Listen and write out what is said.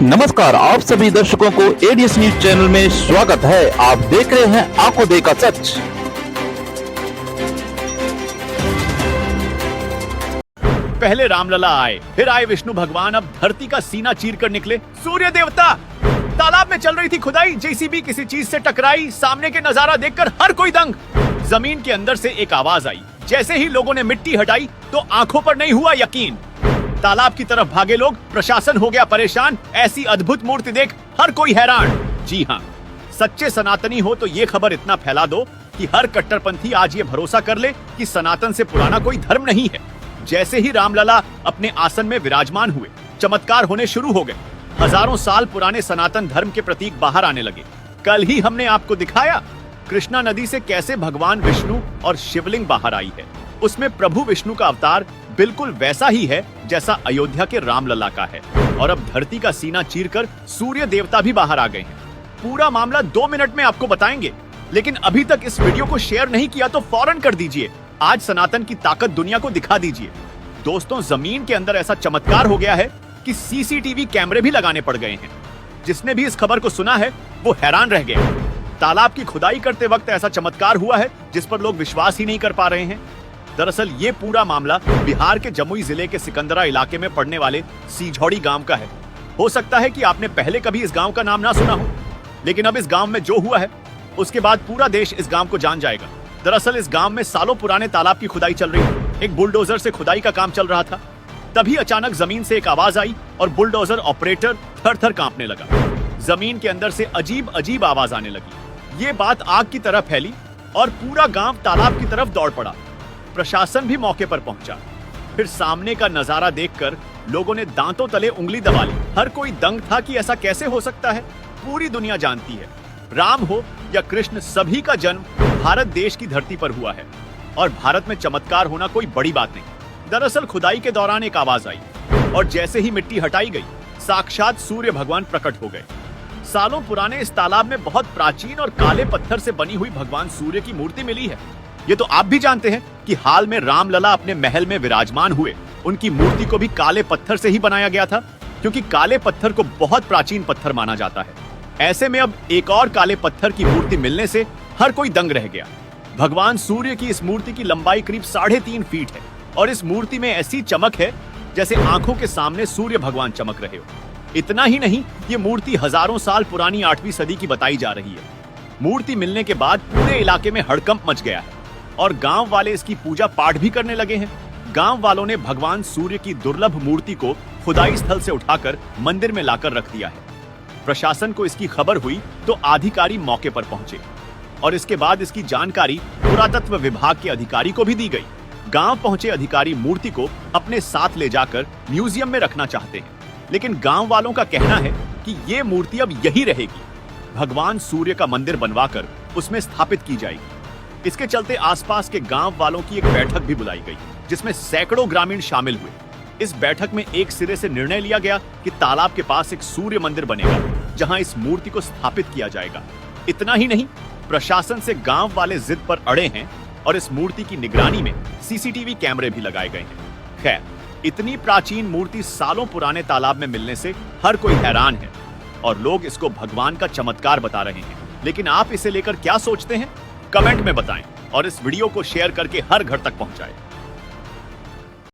नमस्कार, आप सभी दर्शकों को एडीएस न्यूज चैनल में स्वागत है। आप देख रहे हैं आंखों देखा सच। पहले रामलला आए, फिर आए विष्णु भगवान, अब धरती का सीना चीर कर निकले सूर्य देवता। तालाब में चल रही थी खुदाई, जेसीबी किसी चीज से टकराई, सामने के नजारा देखकर हर कोई दंग। जमीन के अंदर से एक आवाज आई। जैसे ही लोगों ने मिट्टी हटाई तो आंखों पर नहीं हुआ यकीन। तालाब की तरफ भागे लोग, प्रशासन हो गया परेशान। ऐसी अद्भुत मूर्ति देख हर कोई हैरान। जी हाँ, सच्चे सनातनी हो तो ये खबर इतना फैला दो कि हर कट्टरपंथी आज ये भरोसा कर ले कि सनातन से पुराना कोई धर्म नहीं है। जैसे ही रामलला अपने आसन में विराजमान हुए, चमत्कार होने शुरू हो गए। हजारों साल पुराने सनातन धर्म के प्रतीक बाहर आने लगे। कल ही हमने आपको दिखाया कृष्णा नदी से कैसे भगवान विष्णु और शिवलिंग बाहर आई है। उसमें प्रभु विष्णु का अवतार बिल्कुल वैसा ही है जैसा अयोध्या के रामलला का है। और अब धरती का सीना चीरकर सूर्य देवता भी बाहर आ गए हैं। पूरा मामला 2 मिनट में आपको बताएंगे, लेकिन अभी तक इस वीडियो को शेयर नहीं किया तो फौरन कर दीजिए। आज सनातन की ताकत दुनिया को दिखा दीजिए। दोस्तों, जमीन के अंदर ऐसा चमत्कार हो गया है कि सीसीटीवी कैमरे भी लगाने पड़ गए हैं। जिसने भी इस खबर को सुना है वो हैरान रह गया। तालाब की खुदाई करते वक्त ऐसा चमत्कार हुआ है जिस पर लोग विश्वास ही नहीं कर पा रहे हैं। दरअसल ये पूरा मामला बिहार के जमुई जिले के सिकंदरा इलाके में पड़ने वाले सीझौड़ी गांव का है। हो सकता है कि आपने पहले कभी इस गांव का नाम ना सुना हो, लेकिन अब इस गांव में जो हुआ है उसके बाद पूरा देश इस गांव को जान जाएगा। दरअसल इस गांव में सालों पुराने तालाब की खुदाई चल रही थी। एक बुलडोजर से खुदाई का काम चल रहा था। तभी अचानक जमीन से एक आवाज आई और बुलडोजर ऑपरेटर थर-थर कांपने लगा। जमीन के अंदर से अजीब अजीब आवाज आने लगी। ये बात आग की तरह फैली और पूरा गांव तालाब की तरफ दौड़ पड़ा। प्रशासन भी मौके पर पहुंचा। फिर सामने का नजारा देखकर लोगों ने दांतों तले उंगली दबा ली। हर कोई दंग था कि ऐसा कैसे हो सकता है। पूरी दुनिया जानती है, राम हो या कृष्ण, सभी का जन्म भारत देश की धरती पर हुआ है और भारत में चमत्कार होना कोई बड़ी बात नहीं। दरअसल खुदाई के दौरान एक आवाज आई और जैसे ही मिट्टी हटाई गई, साक्षात सूर्य भगवान प्रकट हो गए। सालों पुराने इस तालाब में बहुत प्राचीन और काले पत्थर से बनी हुई भगवान सूर्य की मूर्ति मिली है। ये तो आप भी जानते हैं कि हाल में रामलला अपने महल में विराजमान हुए। उनकी मूर्ति को भी काले पत्थर से ही बनाया गया था, क्योंकि काले पत्थर को बहुत प्राचीन पत्थर माना जाता है। ऐसे में अब एक और काले पत्थर की मूर्ति मिलने से हर कोई दंग रह गया। भगवान सूर्य की इस मूर्ति की लंबाई करीब 3.5 फीट है और इस मूर्ति में ऐसी चमक है जैसे आंखों के सामने सूर्य भगवान चमक रहे हो। इतना ही नहीं, ये मूर्ति हजारों साल पुरानी 8वीं सदी की बताई जा रही है। मूर्ति मिलने के बाद पूरे इलाके में हड़कंप मच गया है और गांव वाले इसकी पूजा पाठ भी करने लगे हैं। गांव वालों ने भगवान सूर्य की दुर्लभ मूर्ति को खुदाई स्थल से उठाकर मंदिर में लाकर रख दिया है। प्रशासन को इसकी खबर हुई तो अधिकारी मौके पर पहुंचे और इसके बाद इसकी जानकारी पुरातत्व विभाग के अधिकारी को भी दी गई। गांव पहुंचे अधिकारी मूर्ति को अपने साथ ले जाकर म्यूजियम में रखना चाहते हैं, लेकिन गांव वालों का कहना है कि ये मूर्ति अब यही रहेगी। भगवान सूर्य का मंदिर बनवाकर उसमें स्थापित की जाएगी। इसके चलते आसपास के गांव वालों की एक बैठक भी बुलाई गई, जिसमें सैकड़ों ग्रामीण शामिल हुए। इस बैठक में एक सिरे से निर्णय लिया गया कि तालाब के पास एक सूर्य मंदिर बनेगा, जहां इस मूर्ति को स्थापित किया जाएगा। इतना ही नहीं, प्रशासन से गांव वाले जिद पर अड़े हैं और इस मूर्ति की निगरानी में सीसीटीवी कैमरे भी लगाए गए हैं। खैर, इतनी प्राचीन मूर्ति सालों पुराने तालाब में मिलने से हर कोई हैरान है और लोग इसको भगवान का चमत्कार बता रहे हैं। लेकिन आप इसे लेकर क्या सोचते हैं? कमेंट में बताएं और इस वीडियो को शेयर करके हर घर तक पहुंचाएं।